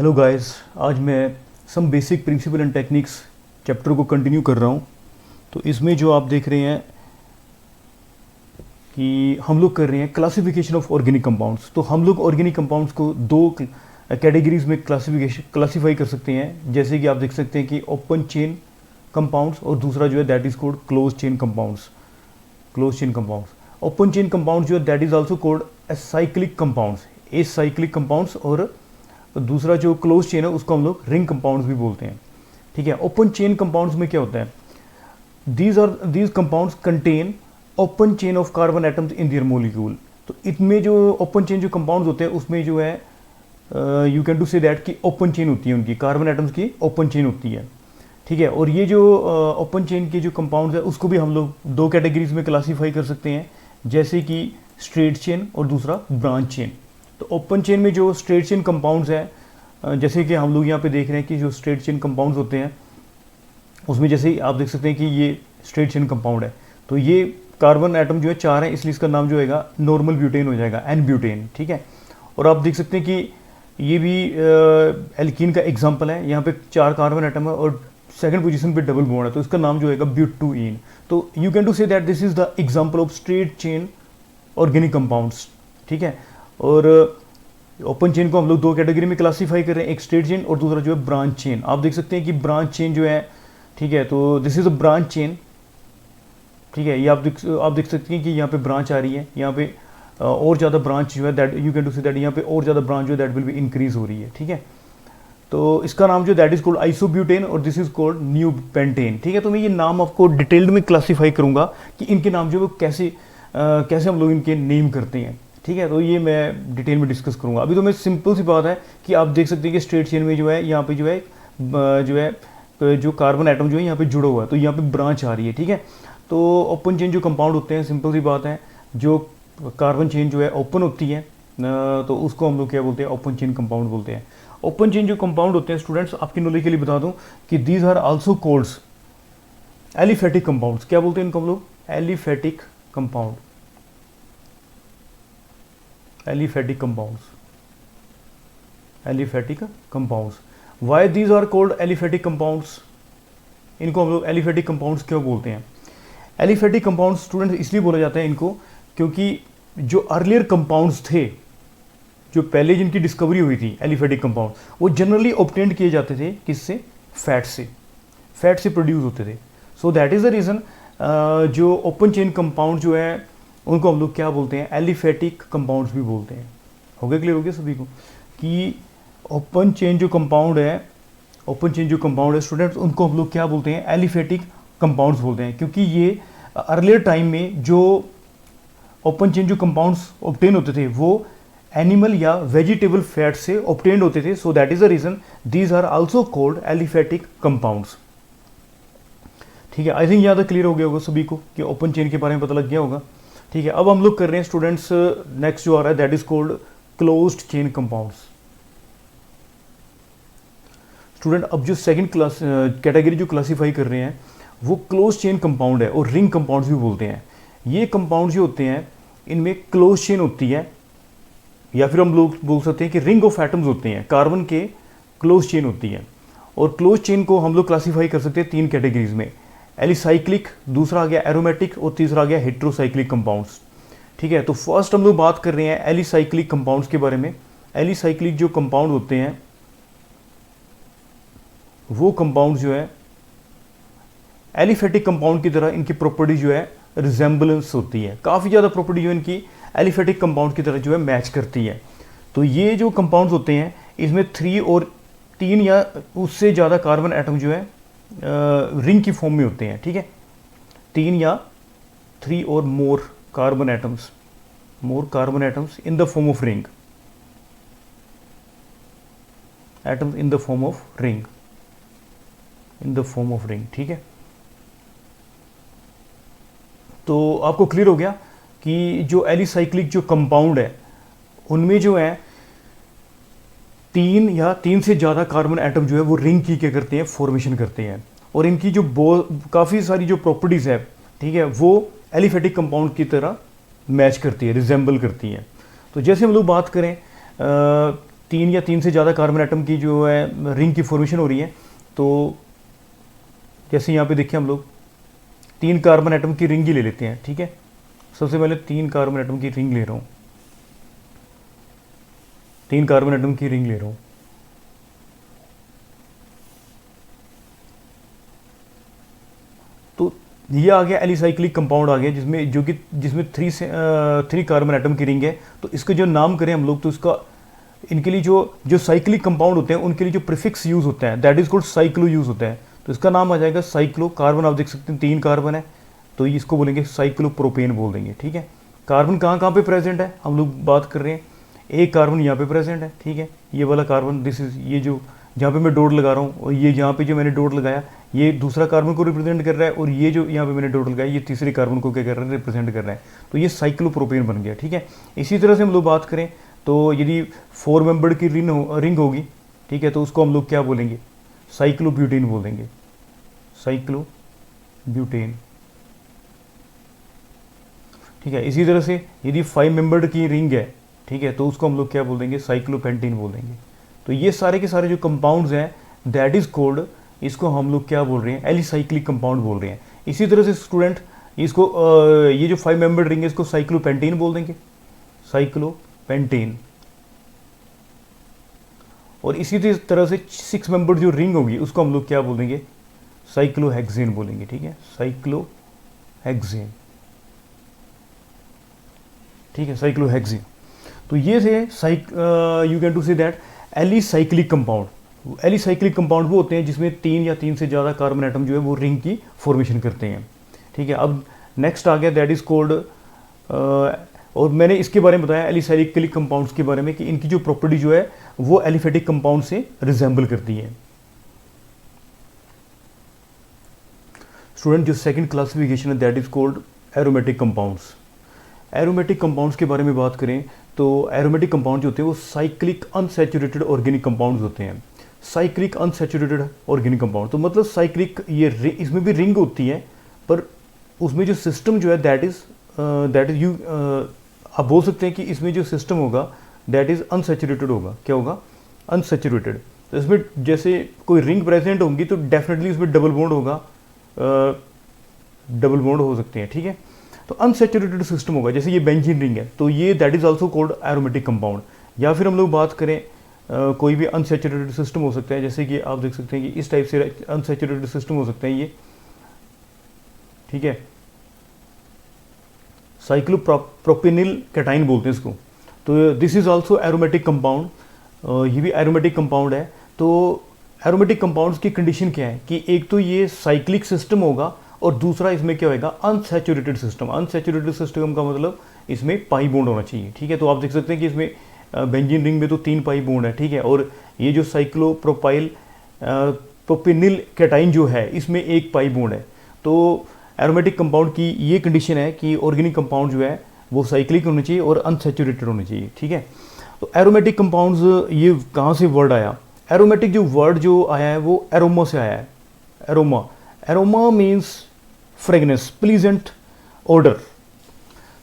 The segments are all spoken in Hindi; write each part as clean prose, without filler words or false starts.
हेलो गाइस, आज मैं some basic principle and techniques chapter को कंटिन्यू कर रहा हूँ। तो इसमें जो आप देख रहे हैं कि हम लोग कर रहे हैं क्लासिफिकेशन ऑफ ऑर्गेनिक कंपाउंड्स। तो हम लोग ऑर्गेनिक कंपाउंड्स को दो कैटेगरीज में क्लासीफाई कर सकते हैं। जैसे कि आप देख सकते हैं कि ओपन चेन कंपाउंड्स और दूसरा जो है that is cold close chain compounds. Close chain compounds, open chain compounds जो है that is also cold acyclic compounds, acyclic compounds. और दूसरा जो क्लोज चेन है उसको हम लोग रिंग कंपाउंड्स भी बोलते हैं। ठीक है, ओपन चेन कंपाउंड्स में क्या होता है, these compounds contain open chain of carbon atoms in their molecule. तो इनमें जो ओपन चेन जो कंपाउंड्स होते हैं उसमें जो है यू कैन डू से दैट कि ओपन चेन होती है, उनकी कार्बन एटम्स की ओपन चेन होती है। ठीक है, और ये जो ओपन चेन के जो कंपाउंड्स है उसको भी हम लोग दो कैटेगरीज में क्लासीफाई कर सकते हैं, जैसे कि स्ट्रेट चेन और दूसरा ब्रांच चेन। तो ओपन चेन में जो स्ट्रेट चेन कंपाउंड्स हैं, जैसे कि हम लोग यहाँ पे देख रहे हैं कि जो स्ट्रेट चेन कंपाउंड्स होते हैं उसमें जैसे आप देख सकते हैं कि ये स्ट्रेट चेन कंपाउंड है। तो ये कार्बन एटम जो है 4 है, इसलिए इसका नाम जो होगा नॉर्मल ब्यूटेन हो जाएगा, एन ब्यूटेन। ठीक है, और आप देख सकते हैं कि ये भी एल्कीन का एग्जाम्पल है। यहाँ पे 4 कार्बन एटम है और सेकंड पोजीशन पे डबल बॉन्ड है, तो इसका नाम जो होगा ब्यूटूइन। तो you can to say that this is the example of straight chain organic compounds. ठीक है, और ओपन चेन को हम लोग दो कैटेगरी में क्लासीफाई कर रहे हैं, एक स्ट्रेट चेन और दूसरा जो है ब्रांच चेन। आप देख सकते हैं कि ब्रांच चेन जो है, ठीक है, तो this is a branch chain. ठीक है, ये आप देख सकते हैं कि यहाँ पे ब्रांच आ रही है, यहाँ पे और ज़्यादा ब्रांच जो है that you can to say that यहाँ पे और ज़्यादा ब्रांच जो है दैट विल बी इंक्रीज हो रही है। ठीक है, तो इसका नाम जो दैट इज कॉल्ड आइसोब्यूटेन और this is called new pentane. ठीक है, तो मैं ये नाम आपको डिटेल्ड में क्लासीफाई करूँगा कि इनके नाम जो है वो कैसे हम लोग इनके नेम करते हैं। ठीक है, तो ये मैं डिटेल में डिस्कस करूंगा। अभी तो मैं सिंपल सी बात है कि आप देख सकते हैं कि स्ट्रेट चेन में जो है यहाँ पे जो कार्बन एटम जो है यहाँ पे जुड़ा हुआ है, तो यहाँ पे ब्रांच आ रही है। ठीक है, तो ओपन चेन जो कंपाउंड होते हैं, सिंपल सी बात है, जो कार्बन चेन जो है ओपन होती है तो उसको हम लोग क्या बोलते हैं, ओपन चेन कंपाउंड बोलते हैं। ओपन चेन जो कंपाउंड होते हैं स्टूडेंट्स, आपकी नॉलेज के लिए बता दूं कि these are also called aliphatic compounds. क्या बोलते हैं इनको हम लोग, aliphatic compound, aliphatic compounds, aliphatic compounds. Why these are called aliphatic compounds, इनको हम लोग एलिफेटिक कंपाउंड्स क्यों बोलते हैं। एलिफेटिक कंपाउंड्स स्टूडेंट्स इसलिए बोला जाता है इनको क्योंकि जो अर्लियर कंपाउंड्स थे, जो पहले जिनकी डिस्कवरी हुई थी एलिफेटिक कंपाउंड, वो जनरली ऑब्टेंड किए जाते थे किससे, फैट से प्रोड्यूस होते थे। So that is the reason जो ओपन चेन कंपाउंड जो है उनको हम लोग क्या बोलते हैं, एलिफेटिक कंपाउंड्स भी बोलते हैं। हो गया, क्लियर हो गया सभी को कि ओपन चेन जो कंपाउंड है स्टूडेंट्स, उनको हम लोग क्या बोलते हैं, एलिफेटिक कंपाउंड्स बोलते हैं, क्योंकि ये अर्लियर टाइम में जो ओपन चेन जो कंपाउंड्स ऑब्टेन होते थे वो एनिमल या वेजिटेबल फैट से ऑब्टेन्ड होते थे। So that is the reason these are also called aliphatic compounds. ठीक है, आई थिंक यहाँ तक क्लियर हो गया होगा सभी को कि ओपन चेन के बारे में पता लग गया होगा। ठीक है, अब हम लोग कर रहे हैं स्टूडेंट्स, नेक्स्ट जो आ रहा है that is called closed chain compounds. Student अब जो सेकंड क्लास कैटेगरी जो क्लासीफाई कर रहे हैं वो क्लोज चेन कंपाउंड है और रिंग कंपाउंड्स भी बोलते हैं। ये कंपाउंड जो होते हैं इनमें क्लोज चेन होती है, या फिर हम लोग बोल सकते हैं कि रिंग ऑफ एटम्स होते हैं, कार्बन के क्लोज चेन होती है। और क्लोज चेन को हम लोग क्लासीफाई कर सकते हैं 3 कैटेगरीज में, एलिसाइक्लिक, दूसरा आ गया एरोमेटिक और तीसरा आ गया हेट्रोसाइक्लिक कंपाउंड्स। ठीक है, तो फर्स्ट हम लोग बात कर रहे हैं एलिसाइक्लिक कंपाउंड्स के बारे में। एलिसाइक्लिक जो कंपाउंड होते हैं वो कंपाउंड जो है एलिफेटिक कंपाउंड की तरह इनकी प्रॉपर्टी जो है रिजेंबलेंस होती है, काफ़ी ज़्यादा प्रॉपर्टी जो इनकी एलिफेटिक कंपाउंड की तरह जो है मैच करती है। तो ये जो कंपाउंड्स होते हैं इसमें 3 या उससे ज़्यादा कार्बन एटम जो है रिंग की फॉर्म में होते हैं। ठीक है, 3 या 3 और more carbon atoms in the form of ring, atoms in the form of ring. ठीक है, तो आपको क्लियर हो गया कि जो एलिसाइक्लिक जो कंपाउंड है उनमें जो है 3 या 3 से ज़्यादा कार्बन एटम जो है वो रिंग की क्या करते हैं, फॉर्मेशन करते हैं। और इनकी जो काफ़ी सारी जो प्रॉपर्टीज़ है, ठीक है, वो एलिफेटिक कंपाउंड की तरह मैच करती है, रिजेंबल करती है। तो जैसे हम लोग बात करें तीन या तीन से ज़्यादा कार्बन एटम की जो है रिंग की फॉर्मेशन हो रही है। तो जैसे यहाँ पे देखिए हम लोग तीन कार्बन एटम की रिंग ही ले लेते हैं, ठीक है। सबसे पहले तीन कार्बन एटम की रिंग ले रहा हूँ, तीन कार्बन एटम की रिंग ले रहा हूँ। तो ये आ गया एलिसाइक्लिक कंपाउंड आ गया, जिसमें जो कि जिसमें थ्री कार्बन एटम की रिंग है। तो इसका जो नाम करें हम लोग, तो इसका इनके लिए जो जो साइक्लिक कंपाउंड होते हैं उनके लिए जो प्रीफिक्स यूज होता है that is called cyclo use होता है। तो इसका नाम आ जाएगा साइक्लो। कार्बन आप देख सकते हैं तीन कार्बन है, तो ये इसको बोलेंगे साइक्लोप्रोपेन बोल देंगे, ठीक है। कार्बन कहाँ कहाँ पे प्रेजेंट है हम लोग बात कर रहे हैं, एक कार्बन यहाँ पे प्रेजेंट है, ठीक है। ये वाला कार्बन दिस इज, ये जो जहाँ पे मैं डॉट लगा रहा हूँ, और ये जहाँ पे जो मैंने डॉट लगाया ये दूसरा कार्बन को रिप्रेजेंट कर रहा है, और ये जो यहाँ पे मैंने डॉट लगाया ये तीसरे कार्बन को क्या कर रहा है, रिप्रेजेंट कर रहा है। तो ये साइक्लोप्रोपेन बन गया, ठीक है। इसी तरह से हम लोग बात करें तो यदि 4 मेंबर्ड की रिंग होगी, ठीक है, तो उसको हम लोग क्या बोलेंगे, साइक्लोब्यूटेन बोल देंगे, साइक्लोब्यूटेन, ठीक है। इसी तरह से यदि 5 मेंबर्ड की रिंग है, ठीक है, तो उसको हम लोग क्या बोल देंगे, साइक्लोपेंटेन बोल देंगे। तो ये सारे के सारे जो कंपाउंड्स हैं दैट इज कोल्ड, इसको हम लोग क्या बोल रहे हैं, एलिसाइक्लिक कंपाउंड बोल रहे हैं। इसी तरह से स्टूडेंट इसको ये जो 5 मेंबर्ड रिंग है इसको साइक्लोपेंटेन बोल देंगे, साइक्लोपेंटेन। और इसी तरह से 6 मेंबर्ड जो रिंग होगी उसको हम लोग क्या बोल देंगे, साइक्लोहेक्सेन बोलेंगे, ठीक है, साइक्लोहेक्सेन, ठीक है, साइक्लोहेक्सेन। तो ये थे you can to say that alicyclic compound. Alicyclic compound वो होते हैं जिसमें तीन या तीन से ज़्यादा कार्बन एटम जो है वो रिंग की फॉर्मेशन करते हैं, ठीक है। अब नेक्स्ट आ गया दैट इज कोल्ड, और मैंने इसके बारे में बताया एलिसाइक्लिक कंपाउंड्स के बारे में कि इनकी जो प्रॉपर्टी जो है वो एलिफेटिक कंपाउंड से रिजेंबल करती है। स्टूडेंट जो सेकंड क्लासिफिकेशन है that is cold aromatic compounds. Aromatic compounds के बारे में बात करें तो एरोमेटिक कंपाउंड जो होते हैं वो साइक्लिक अनसैचुरेटेड ऑर्गेनिक कंपाउंड्स होते हैं। साइक्लिक अनसैचुरेटेड ऑर्गेनिक कंपाउंड तो मतलब साइक्लिक, ये इसमें भी रिंग होती है पर उसमें जो सिस्टम जो है दैट इज यू, आप बोल सकते हैं कि इसमें जो सिस्टम होगा दैट इज अनसैचुरेटेड होगा। क्या होगा, अनसैचुरेटेड। तो इसमें जैसे कोई रिंग प्रेजेंट होंगी तो डेफिनेटली उसमें डबल बॉन्ड होगा, डबल बॉन्ड हो सकते हैं, ठीक है। तो अनसैचुरेटेड सिस्टम होगा, जैसे ये बेंजीन रिंग है तो ये that is also called aromatic compound. या फिर हम लोग बात करें कोई भी अनसैचुरेटेड सिस्टम हो सकता है, जैसे कि आप देख सकते हैं कि इस टाइप से अनसैचुरेटेड सिस्टम हो सकता है ये, ठीक है। साइक्लोप्रोपेनिल कैटाइन बोलते हैं इसको। तो this is also aromatic compound, ये भी एरोमेटिक कंपाउंड है। तो एरोमेटिक कंपाउंड्स की कंडीशन क्या है कि एक तो ये साइक्लिक सिस्टम होगा और दूसरा इसमें क्या होगा, अनसैचुरेटेड सिस्टम। अनसैचुरेटेड सिस्टम का मतलब इसमें पाई बॉन्ड होना चाहिए, ठीक है। तो आप देख सकते हैं कि इसमें बेंजीन रिंग में तो 3 पाई बॉन्ड है, ठीक है। और ये जो साइक्लोप्रोपाइल प्रोपेनिल कैटाइन जो है इसमें 1 पाई बॉन्ड है। तो एरोमेटिक कंपाउंड की ये कंडीशन है कि ऑर्गेनिक कंपाउंड जो है वो साइक्लिक होने चाहिए और अनसैचुरेटेड होने चाहिए, ठीक है। तो एरोमेटिक कंपाउंड्स ये कहाँ से वर्ड आया, एरोमेटिक जो वर्ड जो आया है वो एरोमा से आया है। Aroma, aroma means fragrance, pleasant order.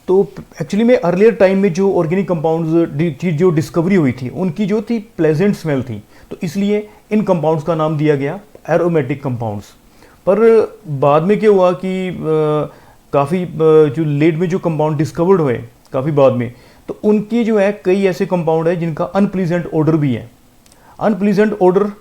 तो एक्चुअली में अर्लियर टाइम में जो ऑर्गेनिक कंपाउंड्स की जो डिस्कवरी हुई थी उनकी जो थी प्लेजेंट स्मेल थी, तो इसलिए इन कंपाउंड्स का नाम दिया गया एरोमेटिक कंपाउंड्स। पर बाद में क्या हुआ कि काफ़ी जो लेट में जो कंपाउंड डिस्कवर्ड हुए काफ़ी बाद में, तो उनकी जो है कई ऐसे कंपाउंड है जिनका अनप्लीजेंट ऑर्डर भी है। अनप्लीजेंट ऑर्डर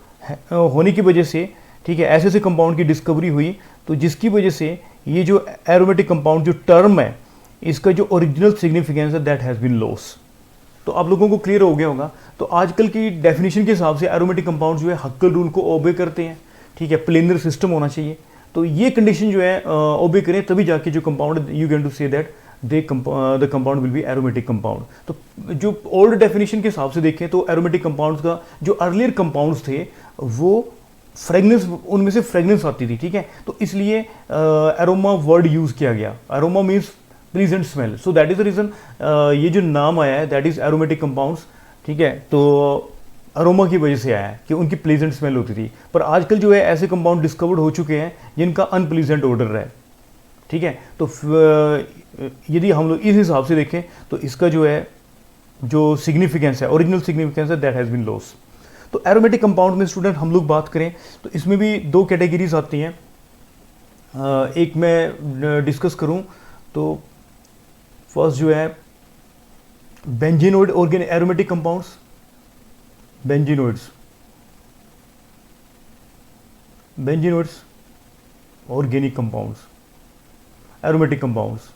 होने की वजह से, ठीक है, ऐसे ऐसे कंपाउंड की डिस्कवरी हुई, तो जिसकी वजह से ये जो एरोमेटिक कंपाउंड जो टर्म है इसका जो ओरिजिनल सिग्निफिकेंस है दैट हैज़ बीन लॉस। तो आप लोगों को क्लियर हो गया होगा। तो आजकल की डेफिनेशन के हिसाब से एरोमेटिक कंपाउंड जो है हक्कल रूल को ओबे करते हैं, ठीक है, प्लेनर सिस्टम होना चाहिए। तो ये कंडीशन जो है ओबे करें तभी जाके जो compound you can to say that the compound will be aromatic compound. तो जो ओल्ड डेफिनेशन के हिसाब से देखें तो एरोमेटिक कंपाउंड्स का जो अर्लियर कंपाउंड्स थे वो फ्रेगनेंस, उनमें से फ्रेगनेंस आती थी, ठीक है। तो इसलिए एरोमा वर्ड यूज किया गया। Aroma means pleasant smell, so that is the reason ये जो नाम आया है दैट इज एरोमेटिक कंपाउंड्स, ठीक है। तो अरोमा की वजह से आया है कि उनकी प्लीजेंट स्मेल होती थी। पर आजकल जो है ऐसे कंपाउंड डिस्कवर्ड हो चुके हैं जिनका अनप्लीजेंट ऑर्डर है, ठीक है। तो यदि हम लोग इस हिसाब से देखें तो इसका जो है जो सिग्निफिकेंस है, ओरिजिनल सिग्निफिकेंस है, दैट हैज़ बीन लॉस। तो एरोमेटिक कंपाउंड में स्टूडेंट हम लोग बात करें तो इसमें भी दो कैटेगरीज आती हैं। एक मैं डिस्कस करूं तो फर्स्ट जो है benzenoid organic aromatic compounds, benzenoids organic compounds, aromatic compounds.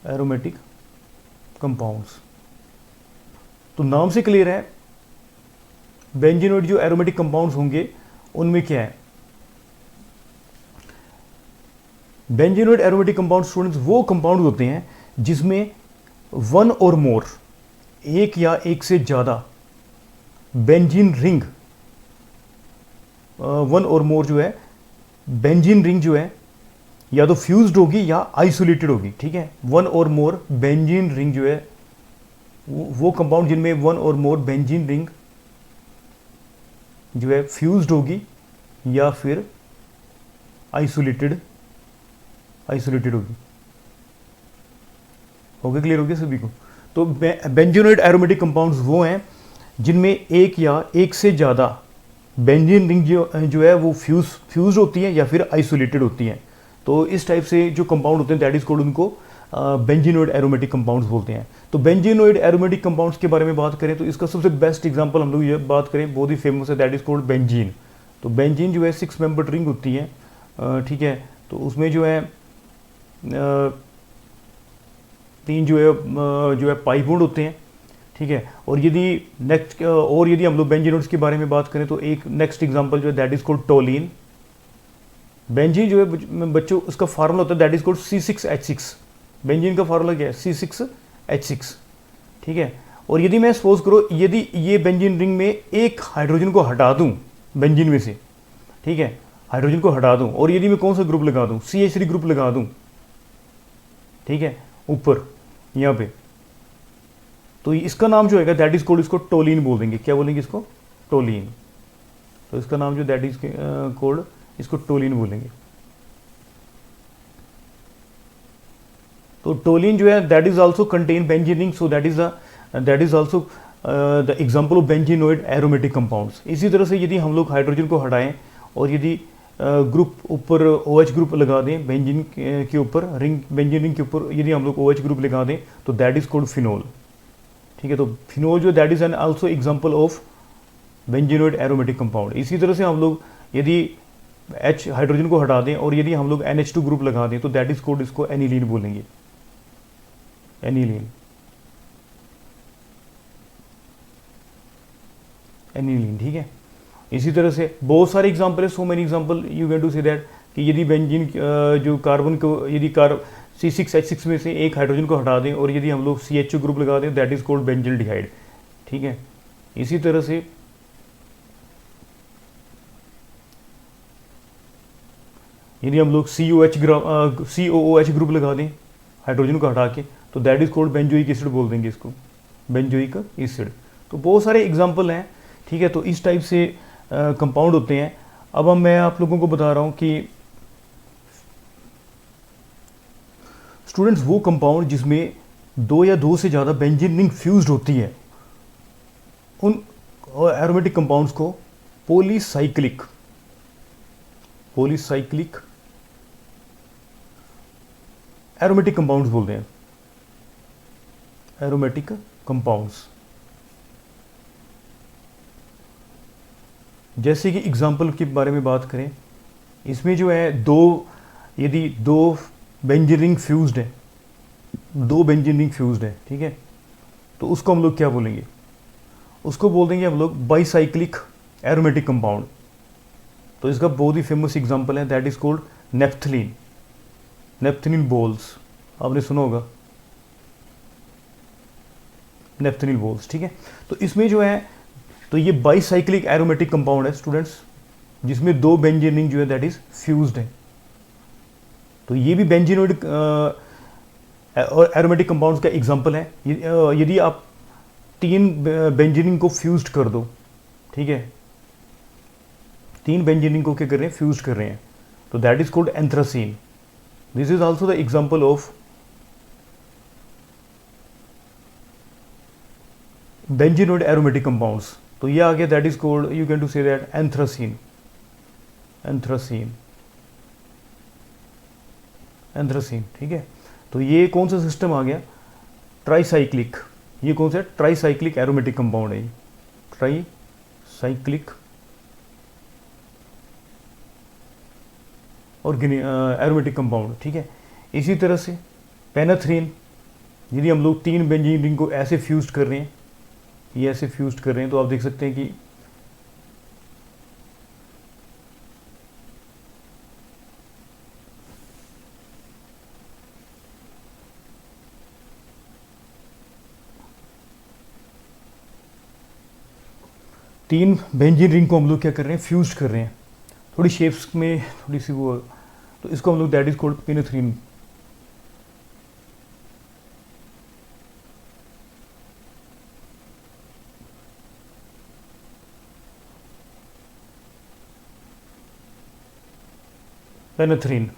Aromatic compounds, तो नाम से क्लियर है बेंजीनोइड जो एरोमेटिक कंपाउंड्स होंगे उनमें क्या है, बेंजीनोइड एरोमेटिक कंपाउंड स्टूडेंट्स वो कंपाउंड होते हैं जिसमें वन और मोर, एक या एक से ज़्यादा बेंजीन रिंग, वन और मोर जो है बेंजीन रिंग जो है या तो फ्यूज्ड होगी या आइसोलेटेड होगी, ठीक है। वन और मोर बेंजीन रिंग जो है वो कंपाउंड जिनमें वन और मोर बेंजीन रिंग जो है फ्यूज्ड होगी या फिर आइसोलेटेड होगी। ओके, क्लियर हो गया सभी को। तो बेंजीनोइड एरोमेटिक कंपाउंड्स वो हैं जिनमें एक या एक से ज़्यादा बेंजीन रिंग जो है वो फ्यूज्ड होती है या फिर आइसोलेटेड होती हैं। तो इस टाइप से जो कंपाउंड होते हैं दैट इज कॉल्ड, उनको बेंजीनोइड एरोमेटिक कंपाउंड्स बोलते हैं। तो बेंजीनोइड एरोमेटिक कंपाउंड्स के बारे में बात करें तो इसका सबसे बेस्ट एग्जांपल हम लोग ये बात करें, बहुत ही फेमस है, दैट इज कॉल्ड बेंजीन। तो बेंजीन जो है 6 मेंबर्ड रिंग होती है, ठीक है। तो उसमें जो है तीन जो है पाई बॉन्ड होते हैं, ठीक है। और यदि हम लोग बेंजीनोइड्स के बारे में बात करें तो एक नेक्स्ट एग्जांपल जो है that is called toluene. Benzene जो है बच्चों उसका फार्मूला होता है that is called C6H6। Benzene का फार्मूला क्या है, C6H6, ठीक है। और यदि मैं सपोज करो यदि ये बेंजीन रिंग में एक हाइड्रोजन को हटा दूं बेंजीन में से, ठीक है, हाइड्रोजन को हटा दूं और यदि मैं कौन सा ग्रुप लगा दूं, CH3 ग्रुप लगा दूं, ठीक है, ऊपर यहाँ पे, तो इसका नाम जो है दैट इज कॉल्ड, इसको टोलिन बोल देंगे। क्या बोलेंगे इसको, टोलिन। तो इसका नाम जो दैट इज कॉल्ड, इसको टोलिन बोलेंगे। तो टोलिन जो है that is also contain benzene ring, so that is also the example of benzenoid aromatic compounds. इसी तरह से यदि हम लोग हाइड्रोजन को हटाएं और यदि ग्रुप ऊपर OH ग्रुप लगा दें बेंजीन के ऊपर, बेंजीन रिंग के ऊपर यदि हम लोग OH ग्रुप लगा दें तो दैट इज कॉल्ड फिनोल, ठीक है। तो फिनोल जो that is an also example of benzenoid aromatic compound. इसी तरह से हम लोग यदि H हाइड्रोजन को हटा दें और यदि हम लोग NH2 ग्रुप लगा दें तो दैट इज कॉल्ड, इसको एनिलीन बोलेंगे, एनिलीन, ठीक है। इसी तरह से बहुत सारे एग्जांपल है, so many example you can to say that कि यदि बेंजीन जो कार्बन को यदि C6H6 में से एक हाइड्रोजन को हटा दें और यदि हम लोग CH2 ग्रुप लगा दें दैट इज कॉल्ड बेंजिल्डिहाइड, ठीक है। इसी तरह से यदि हम लोग COOH ग्रुप लगा दें हाइड्रोजन को हटा के तो that is called benzoic acid बोल देंगे इसको, बेंजोइक एसिड। तो बहुत सारे एग्जांपल हैं, ठीक है। तो इस टाइप से कंपाउंड होते हैं। अब मैं आप लोगों को बता रहा हूं कि स्टूडेंट्स वो कंपाउंड जिसमें दो या दो से ज़्यादा बेंजीन रिंग फ्यूज्ड होती है उन एरोमेटिक कंपाउंड्स को पॉलीसाइक्लिक एरोमेटिक कंपाउंड्स बोलते हैं, एरोमेटिक कंपाउंड्स। जैसे कि एग्जाम्पल के बारे में बात करें, इसमें जो है यदि दो बेंजीन रिंग फ्यूज्ड है, ठीक है, तो उसको हम लोग क्या बोलेंगे, उसको बोल देंगे हम लोग बाईसाइक्लिक एरोमेटिक कंपाउंड। तो इसका बहुत ही फेमस एग्जांपल है that is called naphthalene balls. आपने सुना होगा नेप्थलीन बोल्स, ठीक है। तो इसमें जो है तो ये बाईसाइक्लिक एरोमेटिक कंपाउंड है स्टूडेंट्स, जिसमें दो बेंजीन रिंग जो है दैट इज फ्यूज्ड है। तो ये भी बेंजीनोइड एरोमेटिक कंपाउंड्स का एग्जांपल है। यदि आप तीन बेंजीन रिंग को फ्यूज्ड कर दो, ठीक है, तीन बेंजीन रिंग को क्या कर रहे हैं, फ्यूज्ड कर रहे हैं, तो that is called anthracene. This is also the example of benzenoid aromatic compounds. तो ये आ गया, that is called, you can to say that anthracene, anthracene, anthracene. ठीक है, तो ये कौन सा सिस्टम आ गया, ट्राईसाइक्लिक। ये कौन सा, ट्राईसाइक्लिक एरोमेटिक कंपाउंड है, ट्राईसाइक्लिक और एरोमेटिक कंपाउंड। ठीक है, इसी तरह से पेनाथ्रीन, यदि हम लोग 3 बेंजीन रिंग को ऐसे फ्यूज कर रहे हैं, ये ऐसे फ्यूज कर रहे हैं, तो आप देख सकते हैं कि तीन बेंजीन रिंग को हम लोग क्या कर रहे हैं, फ्यूज कर रहे हैं, थोड़ी शेप्स में थोड़ी सी वो, तो इसको हम लोग दैट इज कॉल्ड पेनाथ्रीन। पेनाथ्रीन,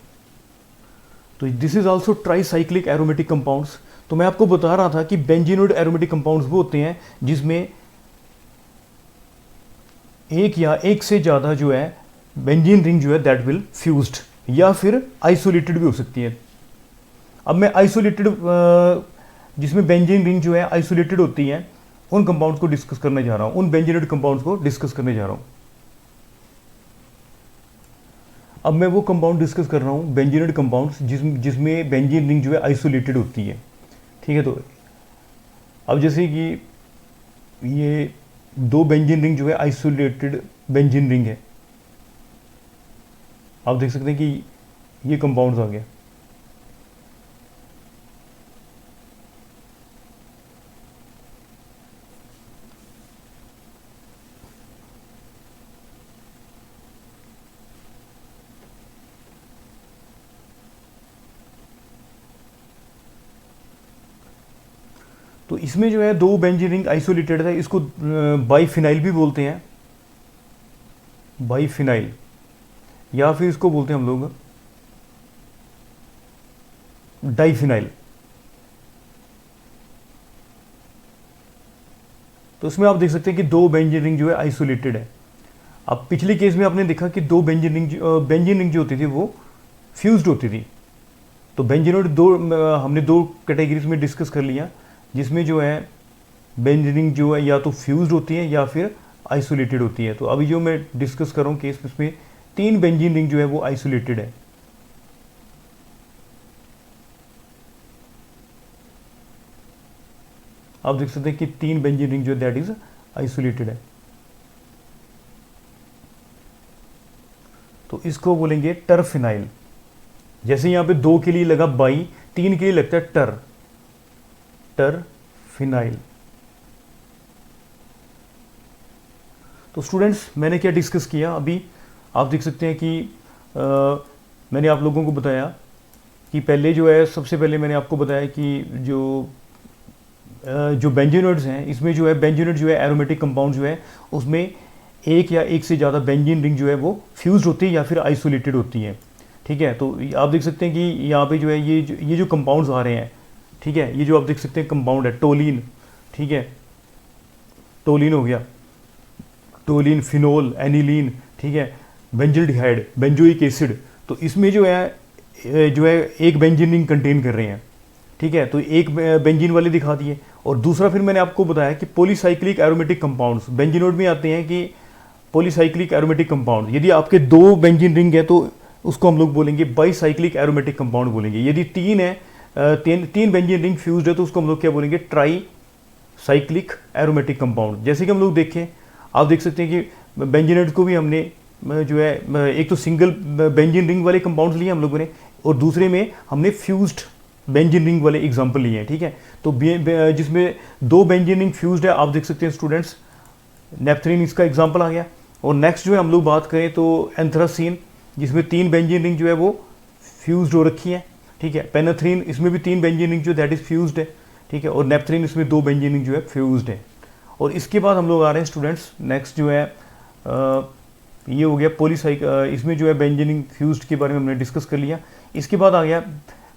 तो this is also tricyclic aromatic compounds. तो मैं आपको बता रहा था कि बेंजीनोइड एरोमेटिक कंपाउंड्स वो होते हैं जिसमें एक या एक से ज़्यादा जो है बेंजीन रिंग जो है दैट विल फ्यूज्ड, या फिर आइसोलेटेड भी हो सकती है। अब मैं आइसोलेटेड, जिसमें बेंजीन रिंग जो है आइसोलेटेड होती है, उन कंपाउंड्स को डिस्कस करने जा रहा हूं, उन बेंजीनोइड कंपाउंड्स को डिस्कस करने जा रहा हूं। अब मैं वो कंपाउंड डिस्कस कर रहा हूँ बेंजीनोइड कंपाउंड्स जिसमें बेंजीन रिंग जो है आइसोलेटेड होती है। ठीक है, तो अब जैसे कि ये 2 बेंजीन रिंग जो है आइसोलेटेड बेंजीन रिंग है, आप देख सकते हैं कि ये कंपाउंड्स आ गया। तो इसमें जो है 2 बेंजीन रिंग आइसोलेटेड है, इसको बाइफिनाइल भी बोलते हैं, बाइफिनाइल, या फिर इसको बोलते हैं हम लोग डाइफिनाइल। तो इसमें आप देख सकते हैं कि 2 बेंजीन रिंग जो है आइसोलेटेड है। अब पिछले केस में आपने देखा कि 2 बेंजीन रिंग जो होती थी वो फ्यूज्ड होती थी। तो बेंजीनोइड हमने 2 कैटेगरीज में डिस्कस कर लिया, जिसमें जो है बेंजीन रिंग जो है या तो फ्यूज्ड होती है या फिर आइसोलेटेड होती है। तो अभी जो मैं डिस्कस कर रहा हूँ केस, इसमें 3 बेंजीन रिंग जो है वो आइसोलेटेड है। आप देख सकते हैं कि 3 बेंजीन रिंग जो है दैट इज आइसोलेटेड है। तो इसको बोलेंगे टरफिनाइल। जैसे यहां पे 2 के लिए लगा बाई, 3 के लिए लगता है टर, टरफिनाइल। तो स्टूडेंट्स, मैंने क्या डिस्कस किया अभी, आप देख सकते हैं कि मैंने आप लोगों को बताया कि पहले जो है, सबसे पहले मैंने आपको बताया कि जो बेंजीनोइड्स हैं, इसमें जो है बेंजीनोइड जो है एरोमेटिक कंपाउंड जो है, उसमें एक या एक से ज़्यादा बेंजीन रिंग जो है वो फ्यूज्ड होती है या फिर आइसोलेटेड होती है। ठीक है, तो आप देख सकते हैं कि यहाँ पे जो है ये जो कंपाउंड्स आ रहे हैं, ठीक है, ये जो आप देख सकते हैं कंपाउंड है टोलिन, ठीक है, टोलिन हो गया, टोलिन, फिनोल, एनिलीन, ठीक है, बेंजिल्डिहाइड, बेंजोइक एसिड। तो इसमें जो है एक बेंजीन रिंग कंटेन कर रहे हैं। ठीक है, तो एक बेंजीन वाले दिखा दिए, और दूसरा फिर मैंने आपको बताया कि पॉलीसाइक्लिक एरोमेटिक कंपाउंड्स बेंजीनोइड में आते हैं कि पॉलीसाइक्लिक एरोमेटिक कंपाउंड। यदि आपके 2 बेंजीन रिंग है तो उसको हम लोग बोलेंगे बाईसाइक्लिक एरोमेटिक कंपाउंड बोलेंगे। यदि 3 है, 3 बेंजीन रिंग फ्यूज्ड है तो उसको हम लोग क्या बोलेंगे, ट्राई साइक्लिक एरोमेटिक कंपाउंड। जैसे कि हम लोग देखें, आप देख सकते हैं कि बेंजीनोइड को भी हमने जो है एक तो सिंगल बेंजीन रिंग वाले कंपाउंड्स लिए हम लोगों ने, और दूसरे में हमने फ्यूज्ड बेंजीन रिंग वाले एग्जांपल लिए हैं। ठीक है, तो जिसमें 2 बेंजीन रिंग फ्यूज्ड है, आप देख सकते हैं स्टूडेंट्स, नेपथलीन इसका एग्जांपल आ गया। और नेक्स्ट जो है हम लोग बात करें तो एंथ्रासीन, जिसमें 3 बेंजीन रिंग जो है वो फ्यूज्ड हो रखी है। ठीक है, पेनाथ्रीन, इसमें भी 3 बेंजीन रिंग जो दैट इज फ्यूज्ड है। ठीक है, और नेपथलीन इसमें 2 बेंजीन रिंग जो है फ्यूज्ड है। और इसके बाद हम लोग आ रहे हैं स्टूडेंट्स, नेक्स्ट जो है ये हो गया पॉलीसाइक, इसमें जो है बेंजीन फ्यूज्ड के बारे में हमने डिस्कस कर लिया। इसके बाद आ गया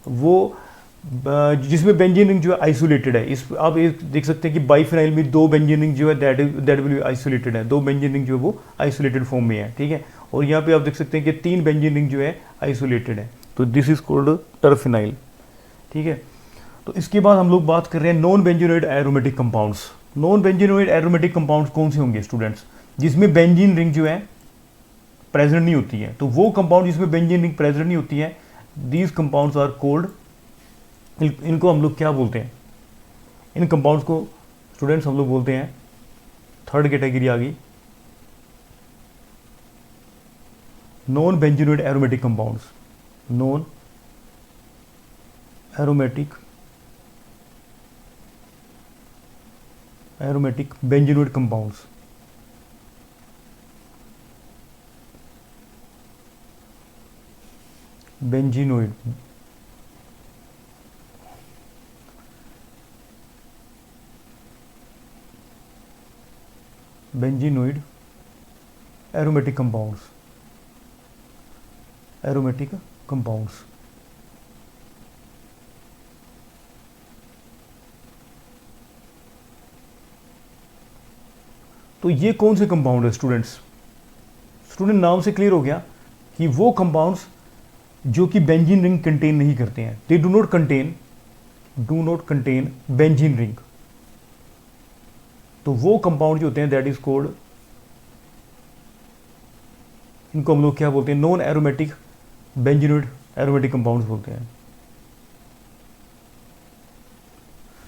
वो जिसमें बेंजीन रिंग जो है आइसोलेटेड है। इस आप ये देख सकते हैं कि बाइफिनाइल में 2 बेंजीन रिंग जो है दैट विल बी आइसोलेटेड है, 2 बेंजीन रिंग जो है वो आइसोलेटेड फॉर्म में है, ठीक है। और यहाँ पे आप देख सकते हैं कि 3 बेंजीन रिंग जो है आइसोलेटेड है, तो दिस इज कॉल्ड टर्फिनाइल, ठीक है। तो इसके बाद हम लोग बात कर रहे हैं non benzenoid aromatic compounds. Non benzenoid aromatic compounds कौन से होंगे स्टूडेंट्स? जिसमें बेंजीन रिंग जो है प्रेजेंट नहीं होती है। तो वो कंपाउंड जिसमें बेंजीन रिंग प्रेजेंट नहीं होती है, दीज कंपाउंड्स आर कोल्ड, इनको हम लोग क्या बोलते हैं? इन कंपाउंड्स को स्टूडेंट्स हम लोग बोलते हैं, थर्ड कैटेगरी आ गई, non benzenoid aromatic compounds. Non aromatic benzenoid compounds. Benzenoid aromatic compounds, aromatic compounds. तो ये कौन से कंपाउंड है स्टूडेंट्स? स्टूडेंट नाम से क्लियर हो गया कि वो कंपाउंड्स जो कि बेंजीन रिंग कंटेन नहीं करते हैं, they do not contain benzene ring. तो वो कंपाउंड जो होते हैं दैट इज कोल्ड, इनको हम लोग क्या बोलते हैं? Non aromatic benzenoid aromatic compounds बोलते हैं।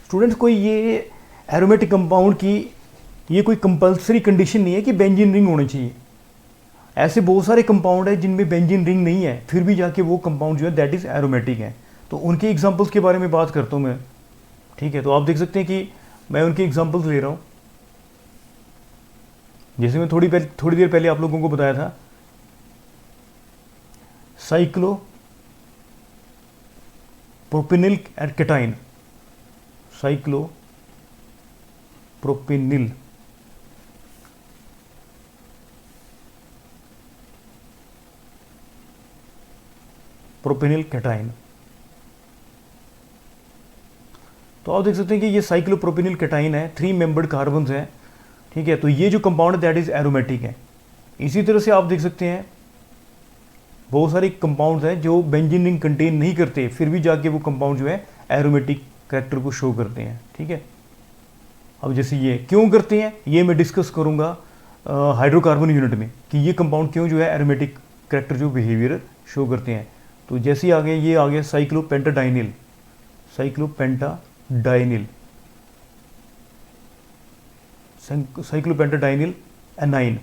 स्टूडेंट्स कोई ये एरोमेटिक कंपाउंड की ये कोई कंपल्सरी कंडीशन नहीं है कि बेंजीन रिंग होनी चाहिए। ऐसे बहुत सारे कंपाउंड है जिनमें बेंजीन रिंग नहीं है, फिर भी जाके वो कंपाउंड जो है दैट इज एरोमेटिक है। तो उनके एग्जांपल्स के बारे में बात करता हूं मैं, ठीक है। तो आप देख सकते हैं कि मैं उनके एग्जांपल्स ले रहा हूं। जैसे मैं थोड़ी देर पहले आप लोगों को बताया था, साइक्लो प्रोपिनिल कैटाइन, साइक्लो प्रोपिनिल कैटाइन। तो आप देख सकते हैं कि ये साइक्लोप्रोपिनिल कैटाइन है, 3 मेंबर्ड कार्बन्स है, ठीक है। तो ये जो कंपाउंड है दैट इज एरोमेटिक है। इसी तरह से आप देख सकते हैं बहुत सारे कंपाउंड्स हैं जो बेंजीन रिंग कंटेन नहीं करते, फिर भी जाके वो कंपाउंड जो है एरोमेटिक कैरेक्टर को शो करते हैं, ठीक है। अब जैसे ये क्यों करते हैं ये मैं डिस्कस करूंगा हाइड्रोकार्बन यूनिट में, कि ये कंपाउंड क्यों जो है एरोमेटिक कैरेक्टर जो बिहेवियर शो करते हैं। तो जैसे ही आगे ये आ गया cyclopentadienyl, cyclopentadienyl anion,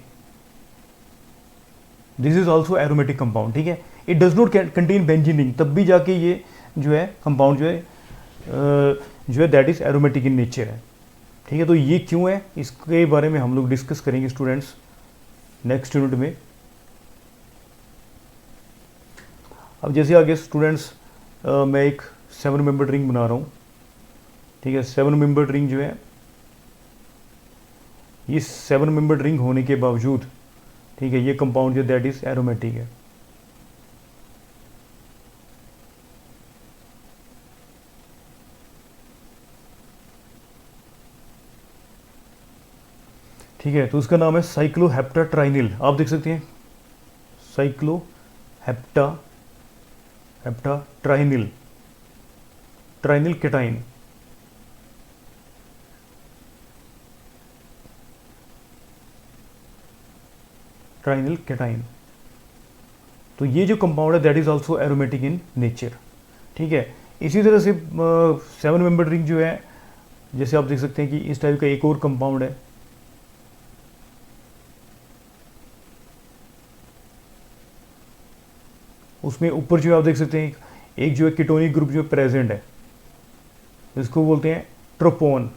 this is also aromatic compound, ठीक है। It does not contain benzene ring, तब भी जाके ये जो है कंपाउंड जो है that is aromatic in nature है, ठीक है। तो ये क्यों है इसके बारे में हम लोग डिस्कस करेंगे स्टूडेंट्स नेक्स्ट यूनिट में। अब जैसे आगे स्टूडेंट्स मैं एक 7 मेंबर्ड रिंग बना रहा हूँ, ठीक है। 7 मेंबर्ड रिंग जो है, ये 7 मेंबर्ड रिंग होने के बावजूद, ठीक है, ये कंपाउंड जो दैट इज एरोमेटिक है। ठीक है, तो उसका नाम है साइक्लोहेप्टाट्राइनिल। आप देख सकते हैं साइक्लोहेप्टाट्राइनिल कैटाइन, ट्राइनिल कैटाइन। तो ये जो कंपाउंड है that is also aromatic in nature, ठीक है। इसी तरह से 7 मेंबर्ड रिंग जो है, जैसे आप देख सकते हैं कि इस टाइप का एक और कंपाउंड है, उसमें ऊपर जो है आप देख सकते हैं एक जो है कीटोनिक ग्रुप जो प्रेजेंट है, इसको बोलते हैं ट्रोपोन।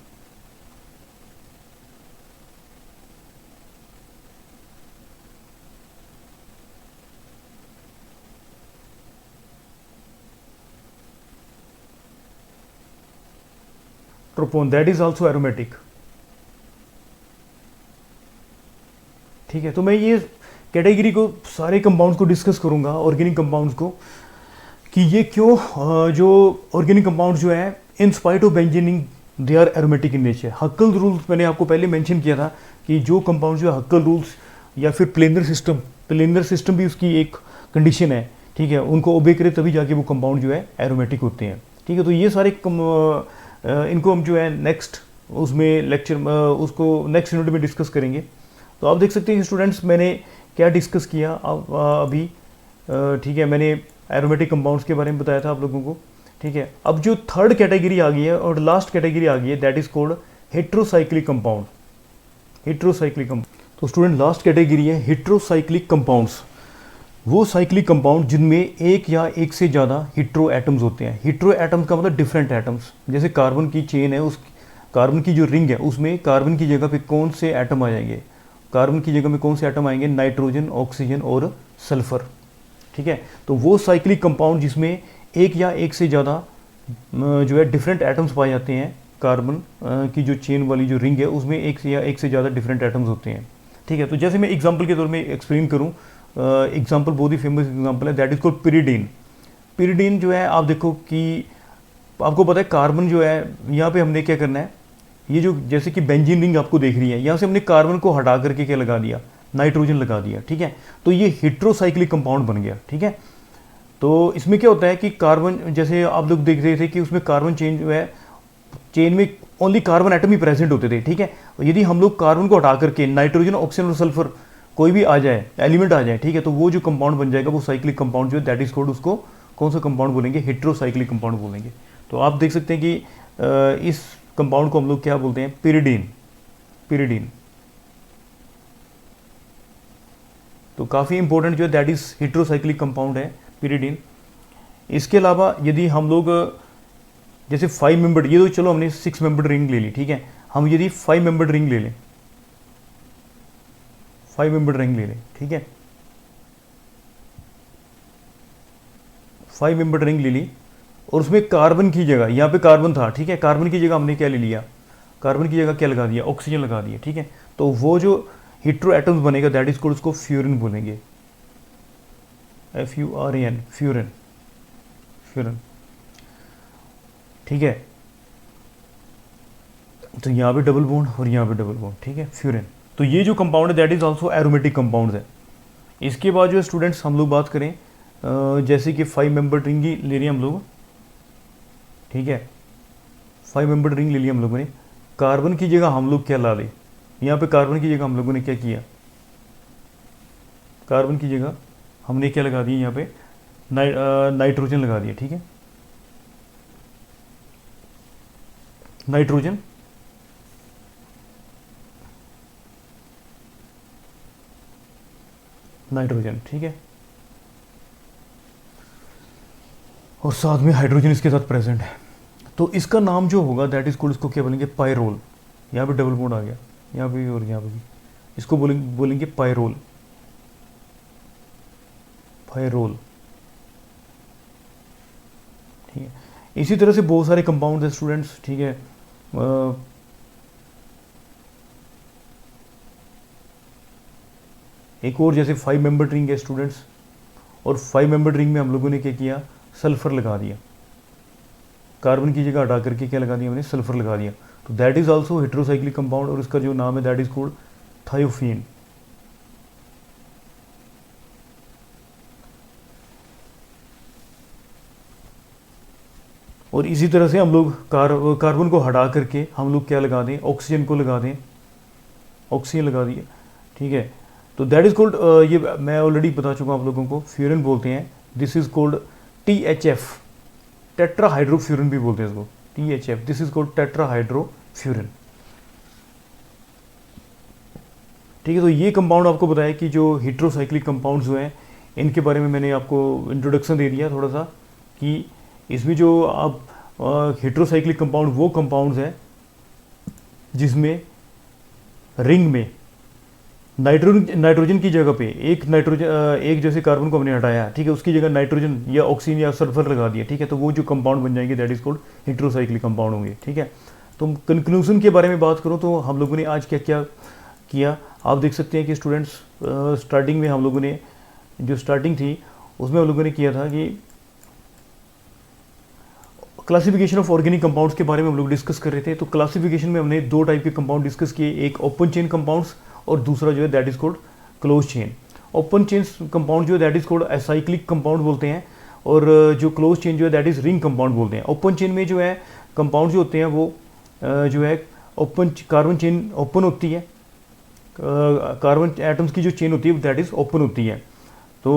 ट्रोपोन दैट इज ऑल्सो एरोमेटिक, ठीक है। तो मैं ये कैटेगरी को सारे कंपाउंड्स को डिस्कस करूंगा, ऑर्गेनिक कंपाउंड्स को, कि ये क्यों जो ऑर्गेनिक कंपाउंड्स जो है in spite of benzene ring they are aromatic in nature. Huckel rules मैंने आपको पहले मेंशन किया था कि जो कंपाउंड जो है हक्कल रूल्स या फिर प्लेनर सिस्टम भी उसकी एक कंडीशन है, ठीक है, उनको ओबे करे तभी जाके वो कंपाउंड जो है एरोमेटिक होते हैं, ठीक है। तो ये सारे इनको हम जो है नेक्स्ट उसमें लेक्चर उसको नेक्स्ट यूनिट में डिस्कस करेंगे। तो आप देख सकते हैं स्टूडेंट्स मैंने क्या डिस्कस किया अभी, ठीक है, मैंने एरोमेटिक कंपाउंड्स के बारे में बताया था आप लोगों को, ठीक है। अब जो थर्ड कैटेगरी आ गई है और लास्ट कैटेगरी आ गई है that is called heterocyclic compound. Heterocyclic compound, तो स्टूडेंट लास्ट कैटेगरी है हेट्रोसाइक्लिक कंपाउंड्स, वो साइक्लिक कंपाउंड जिनमें एक या एक से ज़्यादा हिट्रो एटम्स होते हैं। हिट्रो एटम्स का मतलब डिफरेंट एटम्स, जैसे कार्बन की चेन है, उस कार्बन की जो रिंग है उसमें कार्बन की जगह पे कौन से एटम आ जाएंगे, कार्बन की जगह में कौन से एटम आएंगे, नाइट्रोजन, ऑक्सीजन और सल्फर, ठीक है। तो वो साइक्लिक कंपाउंड जिसमें एक या एक से ज़्यादा जो है डिफरेंट एटम्स पाए जाते हैं, कार्बन की जो चेन वाली जो रिंग है उसमें एक से ज़्यादा डिफरेंट एटम्स होते हैं, ठीक है। तो जैसे मैं एग्जांपल के तौर में एक्सप्लेन करूँ, एग्जांपल बहुत ही फेमस एग्जांपल है that is called pyridine. Pyridine जो है आप देखो कि आपको पता है कार्बन जो है यहाँ पे हमने क्या करना है, ये जो जैसे कि बेंजीन रिंग आपको देख रही है, यहाँ से हमने कार्बन को हटा करके क्या लगा दिया, नाइट्रोजन लगा दिया, ठीक है। तो ये हेट्रोसाइक्लिक कंपाउंड बन गया, ठीक है। तो इसमें क्या होता है कि कार्बन, जैसे आप लोग देख रहे थे कि उसमें कार्बन चेन जो है, चेन में ओनली कार्बन एटम ही प्रेजेंट होते थे, ठीक है। यदि हम लोग कार्बन को हटा करके नाइट्रोजन, ऑक्सीजन और सल्फर कोई भी आ जाए, एलिमेंट आ जाए, ठीक है, तो वो जो कंपाउंड बन जाएगा वो साइक्लिक कंपाउंड जो है दैट इज कॉल्ड, उसको कौन सा कंपाउंड बोलेंगे, हेट्रोसाइक्लिक कंपाउंड बोलेंगे। तो आप देख सकते हैं कि इस कंपाउंड को हम लोग क्या बोलते हैं, पिरिडीन। पिरिडीन तो काफ़ी इंपॉर्टेंट जो है दैट इज हेट्रोसाइक्लिक कंपाउंड है पिरिडीन। इसके अलावा यदि हम लोग जैसे 5 मेंबर्ड, ये तो चलो हमने 6 मेंबर्ड रिंग ले ली, ठीक है, हम यदि 5 मेंबर्ड रिंग ले लें, 5 मेंबर्ड रिंग ले लें, ठीक है, 5 मेंबर्ड रिंग ले ली और उसमें कार्बन की जगह, यहाँ पे कार्बन था, ठीक है, कार्बन की जगह हमने क्या ले लिया, कार्बन की जगह क्या लगा दिया, ऑक्सीजन लगा दिया, ठीक है। तो वो जो हेट्रो एटम्स बनेगा दैट इज कॉल्ड, उसको फ्यूरिन बोलेंगे, FURAN, फ्यूरिन, फ्यूरिन, ठीक है। तो यहाँ पे डबल बॉन्ड और यहाँ पे डबल बॉन्ड, ठीक है, फ्यूरिन। तो ये जो कंपाउंड है that is also aromatic compound है। इसके बाद जो स्टूडेंट्स हम लोग बात करें, जैसे कि 5 मेंबर रिंग ही ले रहे हैं हम लोग, ठीक है, 5 मेंबर रिंग ले लिया हम लोगों ने, कार्बन की जगह हम लोग क्या ला लें, यहाँ पे कार्बन की जगह हम लोगों ने क्या किया, कार्बन की जगह हमने क्या लगा दिया, यहाँ पे नाइट्रोजन लगा दिया, ठीक है, नाइट्रोजन, नाइट्रोजन, ठीक है, और साथ में हाइड्रोजन इसके साथ प्रेजेंट है। तो इसका नाम जो होगा दैट इज कॉल्ड, इसको क्या बोलेंगे, पायरोल। यहाँ पे डबल बॉन्ड आ गया, यहाँ पे भी और यहाँ पे भी, इसको बोलेंगे पायरोल, पायरोल, ठीक है। इसी तरह से बहुत सारे कंपाउंड है स्टूडेंट्स, ठीक है। एक और जैसे 5 मेंबर रिंग है स्टूडेंट्स, और 5 मेंबर रिंग में हम लोगों ने क्या किया, सल्फर लगा दिया, कार्बन की जगह हटा करके क्या लगा दिया हमने, सल्फर लगा दिया। तो that is also heterocyclic compound और इसका जो नाम है दैट इज कॉल्ड थायोफीन। और इसी तरह से हम लोग कार्बन को हटा करके हम लोग क्या लगा दें, ऑक्सीजन को लगा दें, ऑक्सीजन लगा दिया, ठीक है। तो दैट इज कॉल्ड, ये मैं ऑलरेडी बता चुका हूँ आप लोगों को, फ्यूरिन बोलते हैं। दिस इज कॉल्ड THF, टेट्राहाइड्रोफ्यूरिन भी बोलते हैं इसको, THF, दिस इज कॉल्ड टेट्राहाइड्रोफ्यूरिन, ठीक है। तो ये कंपाउंड आपको बताया कि जो हेट्रोसाइक्लिक कंपाउंड्स जो हैं इनके बारे में मैंने आपको इंट्रोडक्शन दे दिया थोड़ा सा, कि इसमें जो आप हेट्रोसाइक्लिक कंपाउंड वो कंपाउंड्स हैं जिसमें रिंग में नाइट्रोजन की जगह पे एक जैसे कार्बन को हमने हटाया, ठीक है, उसकी जगह नाइट्रोजन या ऑक्सीजन या सल्फर लगा दिया, ठीक है। तो वो जो कंपाउंड बन जाएंगे that is called heterocyclic compound होंगे, ठीक है। तो कंक्लूजन के बारे में बात करूँ तो हम लोगों ने आज क्या क्या किया। आप देख सकते हैं कि स्टूडेंट्स स्टार्टिंग में हम लोगों ने जो स्टार्टिंग थी उसमें हम लोगों ने किया था कि क्लासिफिकेशन ऑफ ऑर्गेनिक कंपाउंड्स के बारे में हम लोग डिस्कस कर रहे थे। तो क्लासिफिकेशन में हमने दो टाइप के कंपाउंड डिस्कस किए, एक ओपन चेन कंपाउंड्स और दूसरा जो है that is called close chain. Open chain compound जो है that is called acyclic compound बोलते हैं, और जो क्लोज चेन जो है दैट इज रिंग कंपाउंड बोलते हैं। ओपन चेन में जो है कंपाउंड जो होते हैं वो जो है ओपन कार्बन चेन ओपन होती है, कार्बन एटम्स की जो चेन होती है दैट इज ओपन होती है। तो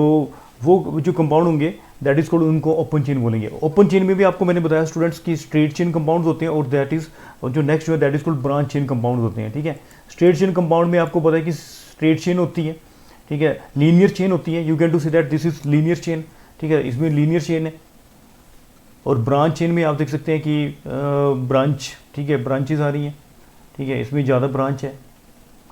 वो जो कंपाउंड होंगे दैट इज कॉल्ड उनको ओपन चेन बोलेंगे। ओपन चेन में भी आपको मैंने बताया स्टूडेंट्स की स्ट्रेट चेन कंपाउंड होते हैं, और दैट इज जो नेक्स्ट जो है that is called branch chain compound होते हैं। ठीक है, स्ट्रेट चेन कंपाउंड में आपको पता है कि स्ट्रेट चेन होती है, ठीक है, लीनियर चेन होती है, you can to see that this is linear chain. ठीक है, इसमें लीनियर चेन है। और ब्रांच चेन में आप देख सकते हैं कि ब्रांच, ठीक है, ब्रांचेज आ रही हैं, ठीक है, इसमें ज़्यादा ब्रांच है,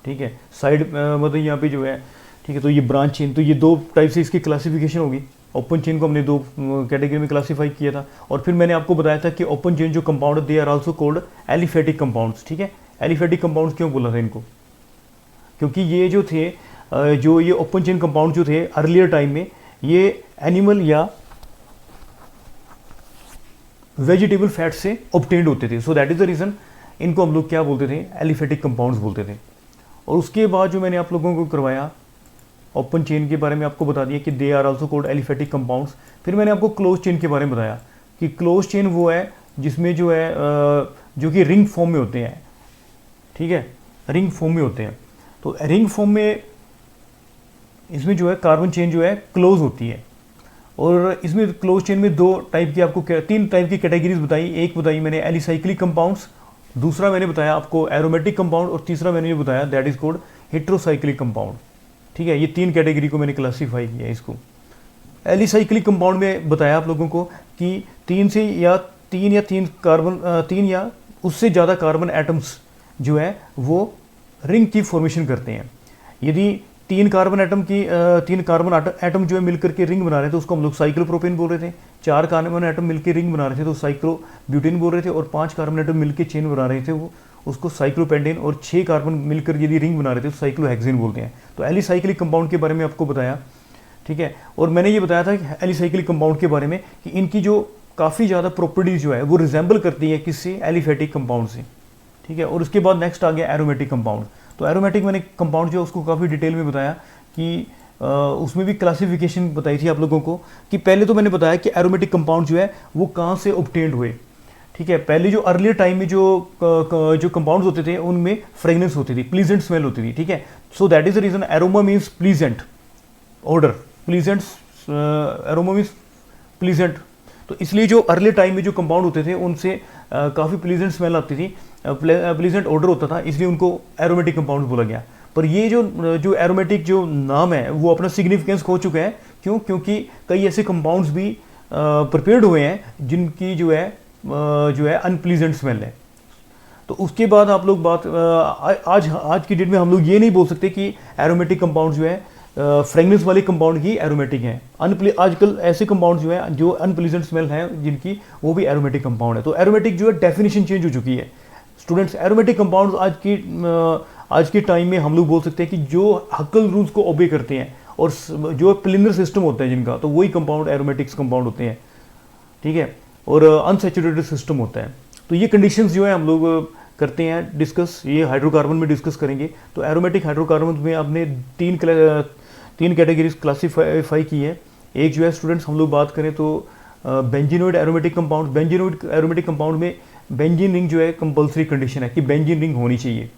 ठीक है, साइड मतलब यहाँ पे जो है, ठीक है, तो ये ब्रांच चेन, तो ये दो टाइप से इसकी क्लासिफिकेशन होगी। ओपन चेन को हमने दो कैटेगरी में क्लासीफाई किया था, और फिर मैंने आपको बताया था कि ओपन चेन जो compound they are also called aliphatic compounds. ठीक है, एलिफेटिक कंपाउंड्स क्यों बोला था इनको, क्योंकि ये जो थे जो ये ओपन चेन कंपाउंड जो थे अर्लियर टाइम में ये एनिमल या वेजिटेबल फैट से ऑब्टेन्ड होते थे। So that is the reason इनको हम लोग क्या बोलते थे, एलिफेटिक कंपाउंड्स बोलते थे। और उसके बाद जो मैंने आप लोगों को करवाया ओपन चेन के बारे में आपको बता दिया कि they are also called aliphatic compounds. फिर मैंने आपको क्लोज चेन के बारे में बताया कि क्लोज चेन वो है जिसमें जो है जो कि रिंग फॉर्म में होते हैं। ठीक है, रिंग फॉर्म में होते हैं। तो रिंग फॉर्म में इसमें जो है कार्बन चेन जो है क्लोज होती है, और इसमें क्लोज चेन में दो टाइप की आपको तीन टाइप की कैटेगरीज बताई। एक बताई मैंने एलिसाइक्लिक कंपाउंड्स, दूसरा मैंने बताया आपको एरोमेटिक कंपाउंड, और तीसरा मैंने ये बताया that is called heterocyclic compound. ठीक है, ये तीन कैटेगरी को मैंने क्लासीफाई किया इसको। एलिसाइक्लिक कंपाउंड में बताया आप लोगों को कि तीन या उससे ज़्यादा कार्बन एटम्स जो है वो रिंग की फॉर्मेशन करते हैं। यदि तीन कार्बन एटम जो है मिलकर के रिंग बना रहे थे तो उसको हम लोग साइक्लोप्रोपेन बोल रहे थे। चार कार्बन एटम मिलकर रिंग बना रहे थे तो साइक्लोब्यूटेन बोल रहे थे, और पांच कार्बन एटम मिलकर चेन बना रहे थे वो उसको साइक्लोपेंटेन, और छह कार्बन मिलकर यदि रिंग बना रहे थे तो साइक्लोहेक्सेन बोलते हैं। तो एलिसाइक्लिक कंपाउंड के बारे में आपको बताया। ठीक है, और मैंने ये बताया था कि एलिसाइक्लिक कंपाउंड के बारे में कि इनकी जो काफ़ी ज़्यादा प्रॉपर्टीज जो है वो रिजेंबल करती है किससे, एलिफेटिक कंपाउंड से। ठीक है, और उसके बाद नेक्स्ट आ गया एरोमेटिक कंपाउंड। तो एरोमेटिक मैंने कंपाउंड जो है उसको काफ़ी डिटेल में बताया कि उसमें भी क्लासिफिकेशन बताई थी आप लोगों को कि पहले तो मैंने बताया कि एरोमेटिक कंपाउंड जो है वो कहाँ से ऑब्टेन्ड हुए। ठीक है, पहले जो अर्लियर टाइम में जो कंपाउंड्स होते थे उनमें फ्रेगनेंस होती थी, प्लीजेंट स्मेल होती थी। ठीक है, so that is the reason aroma means pleasant, order pleasant, aroma means pleasant. तो इसलिए जो अर्ली टाइम में जो कंपाउंड होते थे उनसे काफ़ी प्लीजेंट स्मेल आती थी, प्लीजेंट ऑर्डर होता था, इसलिए उनको एरोमेटिक कंपाउंड बोला गया। पर ये जो एरोमेटिक जो नाम है वो अपना सिग्निफिकेंस खो चुका है। क्यों? क्योंकि कई ऐसे कंपाउंड्स भी प्रिपेयर्ड हुए हैं जिनकी जो है अनप्लीजेंट स्मेल है। तो उसके बाद आप लोग आज की डेट में हम लोग ये नहीं बोल सकते कि एरोमेटिक कंपाउंड जो है फ्रेगनेंस वाले कंपाउंड ही एरोमेटिक हैं। आजकल ऐसे कंपाउंड जो हैं जो अनप्लीजेंट स्मेल हैं जिनकी, वो भी एरोमेटिक कंपाउंड है। तो एरोमेटिक जो है डेफिनेशन चेंज हो चुकी है स्टूडेंट्स। एरोमेटिक कंपाउंड आज के टाइम में हम लोग बोल सकते हैं कि जो हक्कल रूल्स को ओबे करते हैं और जो प्लिनर सिस्टम होता है जिनका, तो वही कंपाउंड एरोमेटिक्स कंपाउंड होते हैं। ठीक है, और अनसैचुरेटेड सिस्टम होता है। तो ये कंडीशंस जो है हम लोग करते हैं डिस्कस, ये हाइड्रोकार्बन में डिस्कस करेंगे। तो एरोमेटिक हाइड्रोकार्बन में आपने तीन कैटेगरीज क्लासीफाई की है। एक जो है स्टूडेंट्स हम लोग बात करें तो benzenoid aromatic compound. Benzenoid aromatic compound में बेंजीन रिंग जो है कंपल्सरी कंडीशन है कि बेंजीन रिंग होनी चाहिए।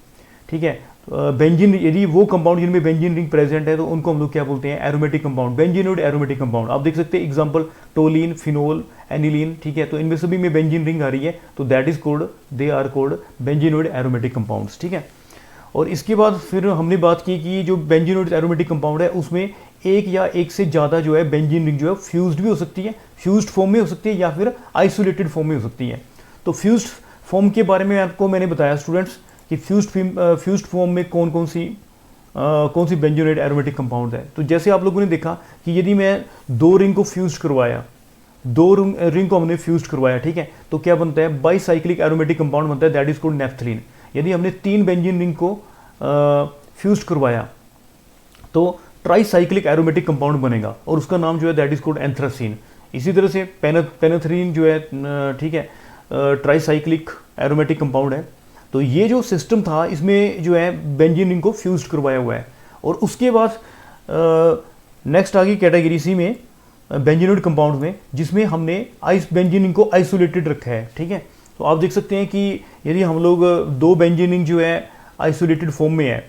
ठीक है, बेंजीन, यदि वो कंपाउंड जिनमें बेंजीन रिंग प्रेजेंट है तो उनको हम लोग क्या बोलते हैं, aromatic compound, benzenoid aromatic compound. आप देख सकते हैं एग्जांपल टोलिन, फिनोल, एनिलीन। ठीक है, तो इनमें सभी में बेंजीन रिंग आ रही है, तो that is called, they are called benzenoid aromatic compounds. ठीक है, और इसके बाद फिर हमने बात की कि जो बेंजीनोइड एरोमेटिक कंपाउंड है उसमें एक या एक से ज़्यादा जो है बेंजीन रिंग जो है फ्यूज्ड भी हो सकती है, फ्यूज्ड फॉर्म में हो सकती है या फिर आइसोलेटेड फॉर्म में हो सकती है। तो फ्यूज्ड फॉर्म के बारे में आपको मैंने बताया स्टूडेंट्स कि फ्यूज्ड फॉर्म में कौन सी बेंजीनोइड एरोमेटिक कंपाउंड है। तो जैसे आप लोगों ने देखा कि यदि मैं दो रिंग को फ्यूज करवाया, दो रिंग को हमने फ्यूज करवाया, ठीक है, तो क्या बनता है, बाईसाइक्लिक एरोमेटिक कंपाउंड बनता है, दैट इज कॉल्ड नेफ्थलीन। यदि हमने तीन बेंजीन रिंग को फ्यूज करवाया तो ट्राईसाइक्लिक एरोमेटिक कंपाउंड बनेगा और उसका नाम जो है दैट इज कॉल्ड एंथ्रासीन। इसी तरह से पेनेथ्रीन जो है, ठीक है, ट्राईसाइक्लिक एरोमेटिक कंपाउंड है। तो ये जो सिस्टम था इसमें जो है बेंजीन रिंग को फ्यूज करवाया हुआ है। और उसके बाद नेक्स्ट आ गई कैटेगरी सी में बेंजीनोइड कंपाउंड में, जिसमें हमने बेंजीन रिंग को आइसोलेटेड रखा है, ठीक है। तो आप देख सकते हैं कि यदि हम लोग दो बेंजीन रिंग जो है आइसोलेटेड फॉर्म में है,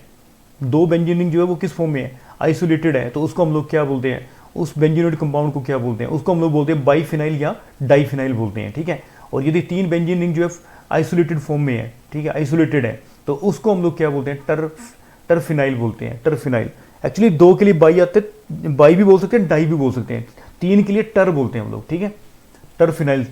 दो बेंजीन रिंग जो है वो किस फॉर्म में है, आइसोलेटेड है, तो उसको हम लोग क्या बोलते हैं, उस बेंजीनोइड कंपाउंड को क्या बोलते हैं, उसको हम लोग बोलते हैं बाईफिनाइल या डाईफिनाइल बोलते हैं, ठीक है। और यदि तीन बेंजीन रिंग जो है आइसोलेटेड फॉर्म में है, ठीक है, आइसोलेटेड है, तो उसको हम लोग क्या बोलते हैं, टर्फिनाइल बोलते हैं, टर्फिनाइल। एक्चुअली दो के लिए बाई आते हैं, बाई भी बोल सकते हैं, डाई भी बोल सकते हैं, तीन के लिए टर बोलते हैं हम लोग, ठीक है, टर्फिनाइल।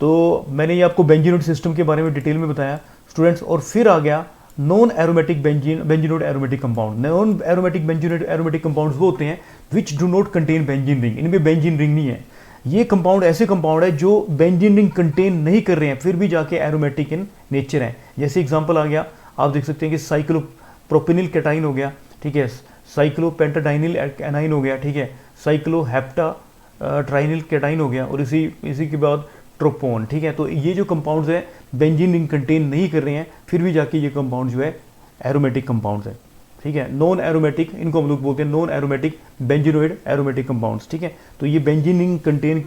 तो मैंने ये आपको बेंजीनोइड सिस्टम के बारे में डिटेल में बताया स्टूडेंट्स। और फिर आ गया non aromatic benzenoid aromatic compound. Non aromatic benzenoid aromatic compounds वो होते हैं which do not contain benzene ring, इनमें बेंजीन रिंग नहीं है। ये कंपाउंड ऐसे कंपाउंड है जो बेंजीन रिंग कंटेन नहीं कर रहे हैं फिर भी जाके एरोमेटिक इन नेचर है। जैसे एग्जांपल आ गया, आप देख सकते हैं कि साइक्लोप्रोपेनिल कैटाइन हो गया, ठीक है, साइक्लोपेंटाडाइनिल एनाइन हो गया, ठीक है, साइक्लोहेप्टा ट्राइनिल कैटाइन हो गया, और इसी के बाद ट्रोपोन, ठीक है। तो ये जो कंपाउंड्स है बेंजीन रिंग कंटेन नहीं कर रहे हैं फिर भी जाके ये कंपाउंड जो है एरोमेटिक कंपाउंड्स है, ठीक है, नॉन एरोमेटिक, इनको हम लोग बोलते हैं non aromatic benzenoid aromatic compounds, ठीक है। तो ये बेंजीन रिंग कंटेन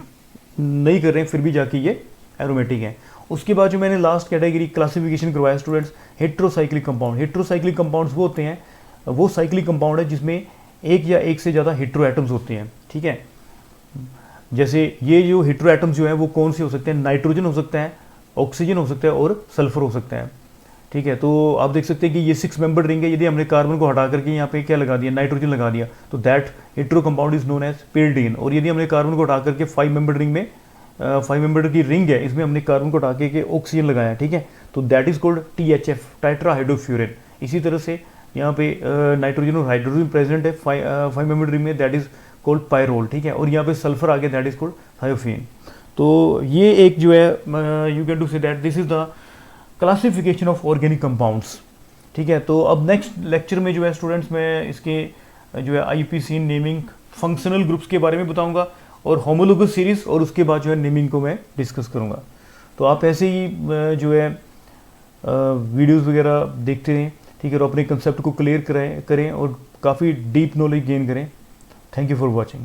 नहीं कर रहे हैं फिर भी जाके ये एरोमेटिक है। उसके बाद जो मैंने लास्ट कैटेगरी क्लासिफिकेशन करवाया students, heterocyclic compound. Heterocyclic compounds वो होते हैं, वो साइक्लिक कंपाउंड है जिसमें एक या एक से ज़्यादा हेट्रो एटम्स होते हैं, ठीक है। जैसे ये जो हेट्रो एटम्स जो है वो कौन से हो सकते हैं, नाइट्रोजन हो सकता है, ऑक्सीजन हो सकता है और सल्फर हो सकता है, ठीक है। तो आप देख सकते हैं कि ये 6 मेंबर रिंग है, यदि हमने कार्बन को हटा करके यहाँ पे क्या लगा दिया, नाइट्रोजन लगा दिया, तो that hetero compound is known as pyridine. और यदि हमने कार्बन को हटा करके 5 मेंबर रिंग में 5 मेंबर की रिंग है, इसमें हमने कार्बन को हटा के ऑक्सीजन लगाया, ठीक है, तो दैट इज कॉल्ड THF, टेट्राहाइड्रोफ्यूरिन। इसी तरह से यहाँ पे नाइट्रोजन और हाइड्रोजन प्रेजेंट है 5 मेंबर रिंग में, दैट इज कॉल्ड पायरोल, ठीक है। और यहाँ पे सल्फर आ गया, दैट इज कॉल्ड थायोफीन। तो ये एक जो है यू कैन डू से that this is the classification of organic compounds, ठीक है। तो अब नेक्स्ट लेक्चर में जो है स्टूडेंट्स मैं इसके जो है IUPAC नेमिंग फंक्शनल ग्रुप्स के बारे में बताऊंगा और होमोलोगस सीरीज, और उसके बाद जो है नेमिंग को मैं डिस्कस करूंगा। तो आप ऐसे ही जो है वीडियोस वगैरह देखते रहें, ठीक है, और अपने कंसेप्ट को क्लियर करें और काफ़ी डीप नॉलेज गेन करें। Thank you for watching.